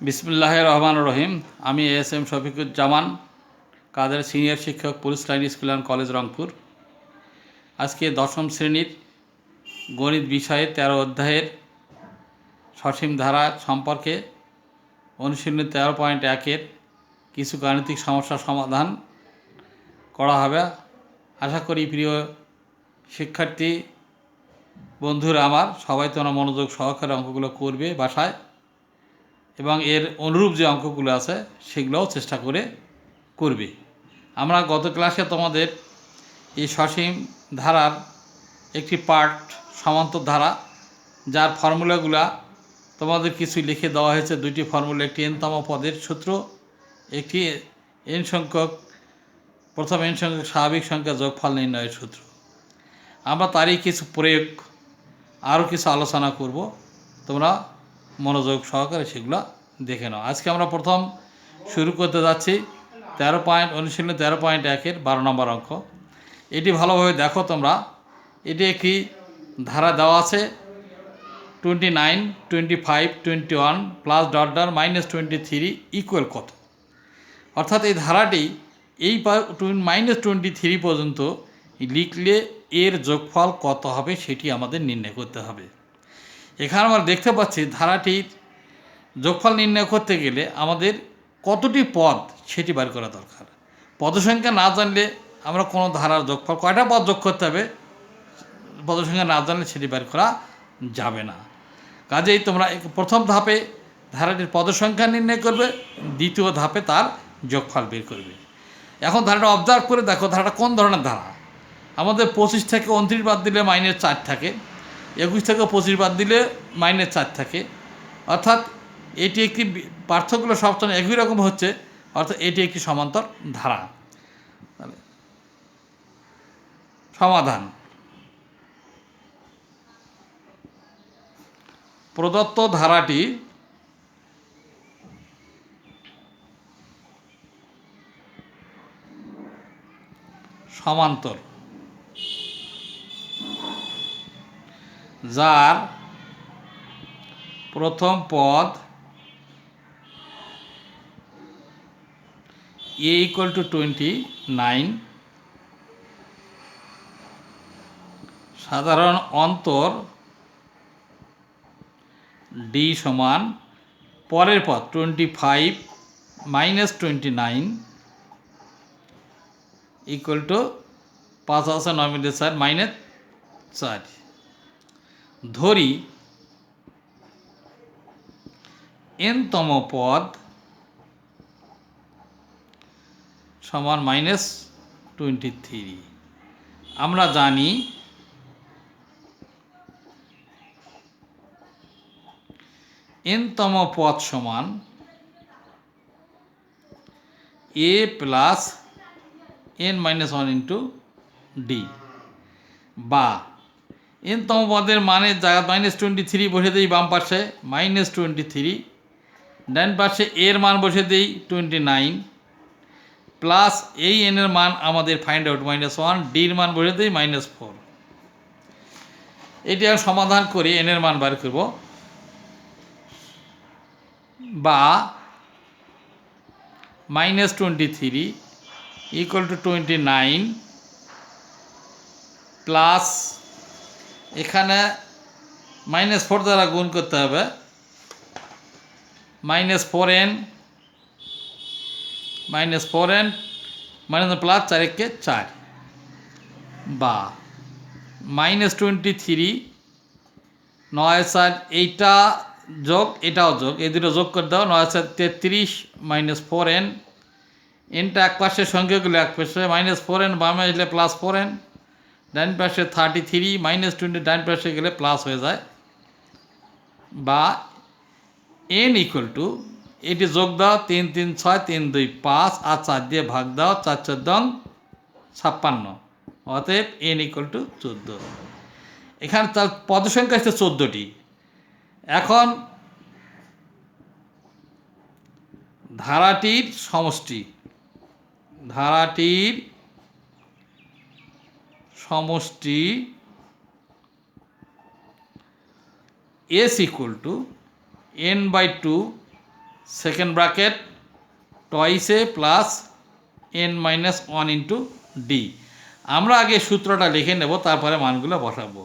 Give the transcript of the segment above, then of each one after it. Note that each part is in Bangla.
বিসমিল্লাহির রহমানির রহিম। আমি এস এম শফিকুজ্জামান কাদের, সিনিয়র শিক্ষক, police line school and college, Rangpur. আজকে দশম শ্রেণীর গণিত বিষয়ে 13 অধ্যায়ের সসীম ধারা সম্পর্কে অনুশীলনী 13.1-এর কিছু গাণিতিক সমস্যার সমাধান করা হবে। আশা করি প্রিয় শিক্ষার্থী বন্ধুরা আমার সবাই তোমরা মনোযোগ সহকারে অঙ্কগুলো করবে বাসায়, এবং এর অনুরূপ যে অঙ্কগুলো আছে সেগুলোও চেষ্টা করে করবে। আমরা গত ক্লাসে তোমাদের এই সসীম ধারার একটি পার্ট সমান্তর ধারা, যার ফর্মুলাগুলা তোমাদের কিছু লিখে দেওয়া হয়েছে। দুইটি ফর্মুলা, একটি এনতম পদের সূত্র, একটি প্রথম এন সংখ্যক স্বাভাবিক সংখ্যা যোগফল নির্ণয়ের সূত্র। আমরা তারই কিছু প্রয়োগ, আরও কিছু আলোচনা করব। তোমরা মনোযোগ সহকারে সেগুলো দেখে নাও। আজকে আমরা প্রথম শুরু করতে যাচ্ছি অনুশীলনী 13.1-এর 12 নম্বর অঙ্ক। এটি ভালোভাবে দেখো তোমরা। এটি একটি ধারা দেওয়া আছে 29, 25, 21 প্লাস -23 ইকুয়াল কত। অর্থাৎ এই ধারাটি এই -23 পর্যন্ত লিখলে এর যোগফল কত হবে সেটি আমাদের নির্ণয় করতে হবে। এখানে আমরা দেখতে পাচ্ছি ধারাটির যোগফল নির্ণয় করতে গেলে আমাদের কতটি পদ সেটি বার করা দরকার। পদসংখ্যা না জানলে আমরা কোনো ধারার যোগফল কয়টা পদ যোগ করতে হবে, পদসংখ্যা না জানলে সেটি বার করা যাবে না। কাজেই তোমরা প্রথম ধাপে ধারাটির পদসংখ্যা নির্ণয় করবে, দ্বিতীয় ধাপে তার যোগফল বের করবে। এখন ধারাটা অবজার্ভ করে দেখো ধারাটা কোন ধরনের ধারা। আমাদের 25 থেকে 29 বাদ দিলে -4 থাকে, 21 থেকে 25 বাদ দিলে -4 থাকে। অর্থাৎ এটি একটি পার্থক্যগুলো সবসময় একই রকম হচ্ছে, অর্থাৎ এটি একটি সমান্তর ধারা। সমাধান: প্রদত্ত ধারাটি সমান্তর, যার প্রথম পদ a = 29, সাধারণ অন্তর d সমান পরের পদ 25 - 29 = 5 আছে 9 মিলে 4 -4। ধরি n-তম পদ সমান -23। আমরা জানি n-তম পদ সমান a + n-1 × d, বা n-তম পদের মানের জায়গায় -23 বসে দিই বাম পাশে, -23, ডান পাশে এর মান বসে দিই 29, প্লাস এই n এর মান আমাদের ফাইন্ড আউট -1, ডির মান বসে দিই -4। এটি আর সমাধান করে n এর মান বার করব। বা -23 = 29 প্লাস এখানে -4 দ্বারা গুণ করতে হবে, -4n প্লাস 4 × 4, বা -23 9 4 এইটা যোগ এটাও যোগ, এই দুটো যোগ করে দাও। 9 4 33 -4n, এনটা এক পাশে সংখ্যাগুলো এক পাশে, -4n বামে আসলে +4n, ডান পাশে 33 -20 ডান পাশে গেলে প্লাস হয়ে যায়। বা n = এটি যোগ দাও 3 3 6 3 2 5 আর 4 দিয়ে ভাগ দাও 4 4 56, অতএব n = 14। এখানে তার পদসংখ্যা হচ্ছে 14টি। এখন ধারাটির সমষ্টি s = n/2 second bracket twice এ plus n minus one into D. আমরা আগে সূত্রটা লিখে নেব, তারপরে মানগুলো বসাবো।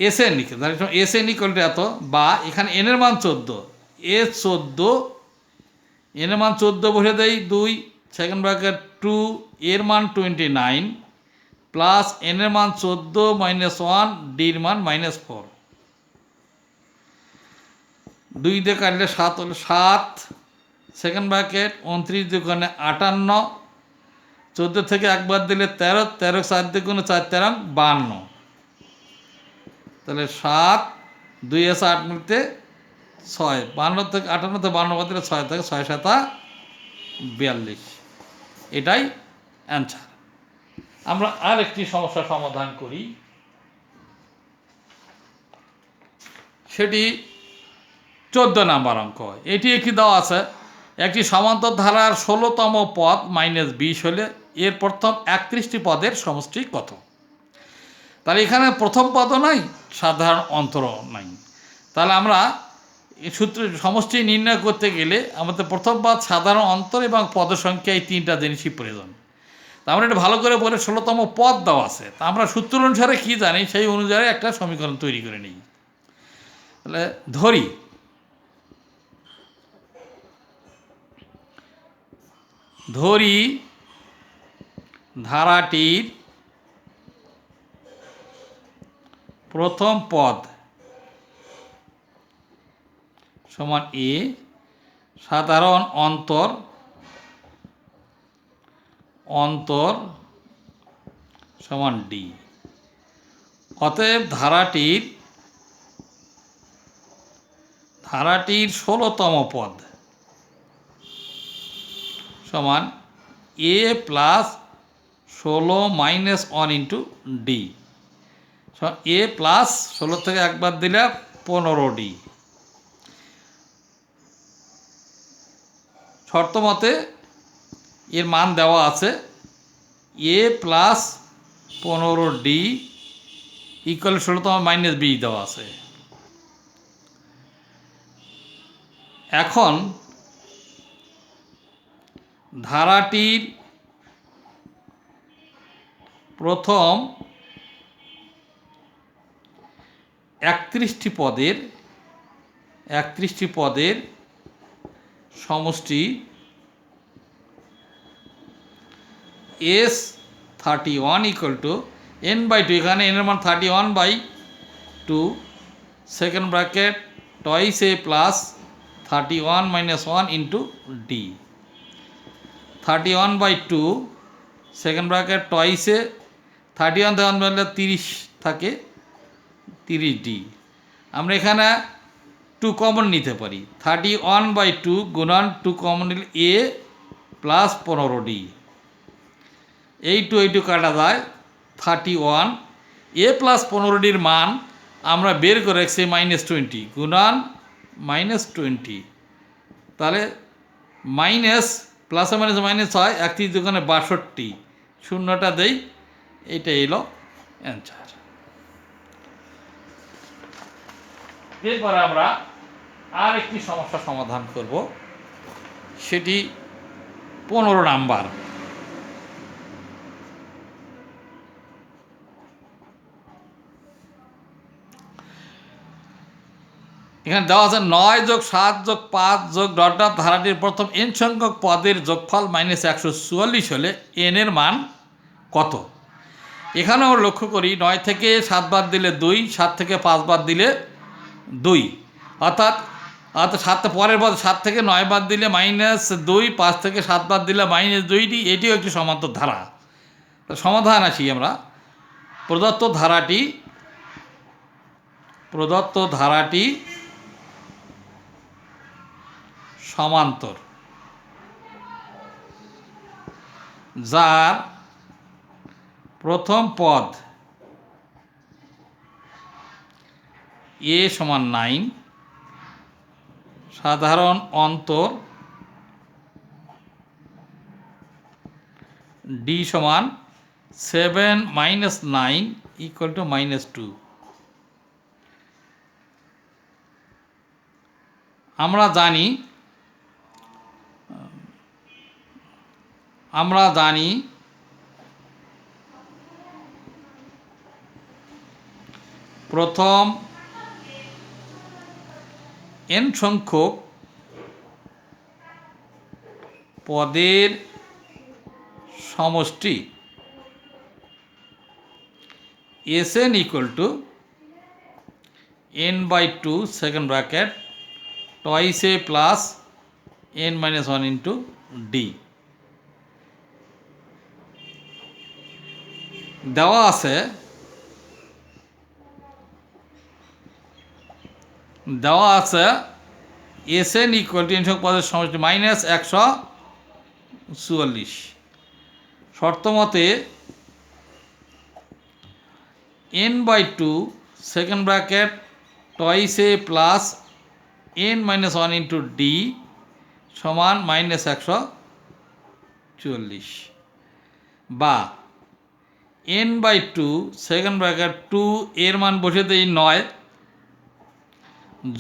এস এন লিখে এস এন ইকুয়াল টু এত, বা এখানে এন এর মান 14, এ 14, এন এর মান 14 বসে দেই 2, সেকেন্ড ব্র্যাকেট 2, এর মান 29 প্লাস এন এর মান 14 মাইনাস 1, ডির মান -4। 2 দিয়ে কাটলে 7 হলো 7, সেকেন্ড ব্র্যাকেট 29 দুগুণে 58, 14 থেকে একবার দিলে 13, 13 7 দুগুণে 4 13 52। তাহলে 7, 2 এসে 8 মিলতে 6, 52 থেকে 58 থেকে 52 বাদ দিলে 6 থেকে 6 7 42। এটাই অ্যান্সার। আমরা আর একটি সমস্যা সমাধান করি, সেটি 14 নাম্বার অঙ্ক। এটি একটি দেওয়া আছে, একটি সমান্তর ধারার 16তম পদ -20 হলে এর প্রথম 31টি পদের সমষ্টি কত? তাহলে এখানে প্রথম পদও নাই, সাধারণ অন্তরও নাই। তাহলে আমরা এই সূত্রে সমষ্টি নির্ণয় করতে গেলে আমাদের প্রথম পদ, সাধারণ অন্তর এবং পদের সংখ্যা, এই 3টা জিনিসই প্রয়োজন। তা আমরা এটা ভালো করে বলে 16তম পদ দেওয়া আছে, তা আমরা সূত্র অনুসারে কী জানি সেই অনুযায়ী একটা সমীকরণ তৈরি করে নিই। তাহলে ধরি ধারাটির প্রথম পদ সমান এ, সাধারণ অন্তর সমান ডি। অতএব ধারাটির 16তম পদ সমান এ প্লাস 16 মাইনাস 1 ইন্টু ডি। এ প্লাস 16 থেকে একবার দিলে 15D। শর্ত মতে এর মান দেওয়া আছে, এ প্লাস 15D ইকুয়াল 16তম মাইনাস 20 দেওয়া আছে। এখন ধারাটির প্রথম 31টি পদের সমষ্টি S31 ইকুয়াল টু n/2, এখানে n এর মান 31/2, second bracket twice A plus 31 minus 1 into d. 31/2, second bracket twice a 31 থেকে 1 বাড়লে 30 থাকে, 30D। আমরা এখানে 2 কমন নিতে পারি, 31/2 গুণন 2 কমন নিলে এ প্লাস 15D। এই 2 কাটা যায় 31, এ প্লাস 15Dর মান আমরা বের করে রাখছি -20 গুণন -20। তাহলে মাইনাস প্লাস মাইনাস মাইনাস হয়, 31 দোকানে 62, শূন্যটা দেই, এইটাই এলো অ্যান্সার। এরপরে আমরা আর একটি সমস্যা সমাধান করব, সেটি 15 নাম্বার। এখানে দেওয়া আছে 9 + 7 + 5 + ধারাটির প্রথম n সংখ্যক পদের যোগফল -144 হলে n এর মান কত? এখানেও লক্ষ্য করি, 9 থেকে 7 বাদ দিলে 2, 7 থেকে 5 বাদ দিলে 2, অর্থাৎ 7 পরের পদ 7 থেকে 9 বাদ দিলে -2, 5 থেকে 7 বাদ দিলে -2D। এটিও একটি সমান্তর ধারা। সমাধান আসি আমরা। প্রদত্ত ধারাটি সমান্তর, যার প্রথম পদ এ সমান 9, সাধারণ অন্তর ডি সমান 7 - 9 ইকুয়াল টু -2। আমরা জানি প্রথম n সংখ্যক পদের সমষ্টি Sn equal to n by 2 second bracket twice a plus n minus 1 into d দেওয়া আছে Sn equal to n সংখ্যক পদের সমষ্টি মাইনাস 144 শর্ত মতে n by 2 second bracket twice a plus n minus 1 into d সমান মাইনাস 144 বা n by 2 second bracket 2 এর মান বসে দেই 9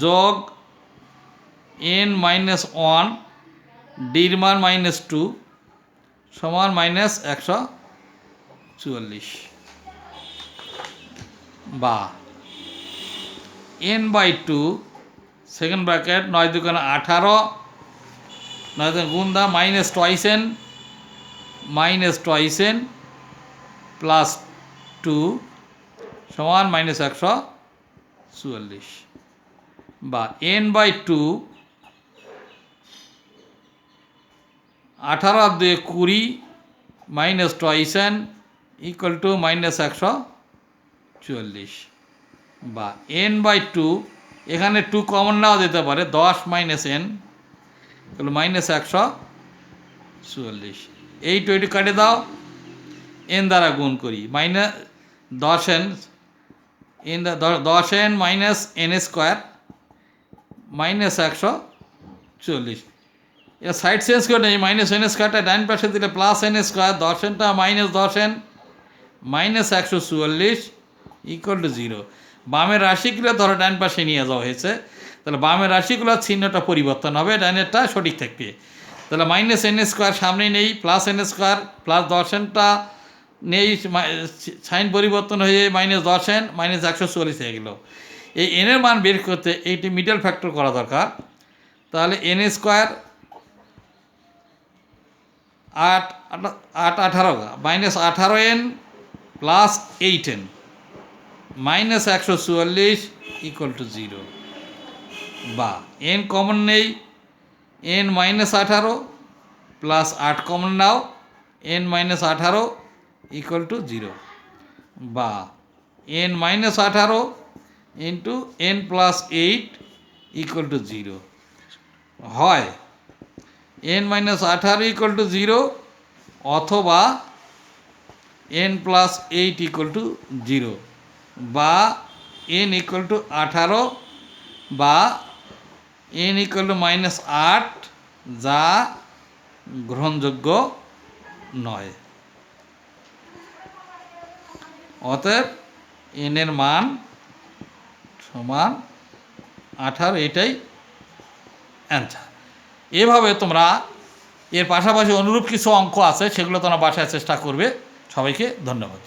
যোগ n minus 1 ডির মান মাইনাস 2 সমান মাইনাস 144 বা n by 2 সেকেন্ড ব্র্যাকেট 9 দুগুণে 18 9 গুণ দা মাইনাস টয়েস n প্লাস 2 সমান মাইনাস 144 বা n by 2 18 2 20 minus toys n equal to minus 144 বা n by 2 এখানে 2 কমন নেওয়া যেতে পারে 10 মাইনাস n তাহলে মাইনাস 144 এই 20 কাটে দাও n দ্বারা গুণ করি minus 10n minus n square minus 140 এর সাইড চেঞ্জ করে নেই মাইনাস n স্কোয়ারটা ডান পাশে দিলে প্লাস n স্কোয়ার 10nটা minus 10n minus 144 equal to 0 বামের রাশিগুলো ধরো ডান পাশে নিয়ে যাওয়া হয়েছে তাহলে বামের রাশিগুলোর চিহ্নটা পরিবর্তন হবে ডানেরটা সঠিক থাকবে তাহলে মাইনাস n স্কোয়ার সামনে নেই প্লাস n স্কোয়ার প্লাস 10nটা নেই সাইন পরিবর্তন হয়ে মাইনাস 10n মাইনাস 144 হয়ে গেল এই n এর মান বের করতে এইটি মিডল ফ্যাক্টর করা দরকার তাহলে n square 8 18 minus 18n plus 8n minus 144 equal to 0 বা n কমন নেই n minus 18 plus 8 common now n minus 18 equal to 0 বা n minus 18 into n plus 8 equal to 0 হয় n মাইনাস 18 ইকুয়াল টু 0 অথবা n প্লাস 8 ইকুয়াল টু 0 বা n ইকুয়াল টু 18 বা n ইকুয়াল টু মাইনাস 8 যা গ্রহণযোগ্য নয় অতএব n এর মান সমান 18 এটাই অ্যান্সার এভাবে তোমরা এর পাশাপাশি অনুরূপ কিছু অঙ্ক আছে সেগুলো তোমরা বাসায় চেষ্টা করবে সবাইকে ধন্যবাদ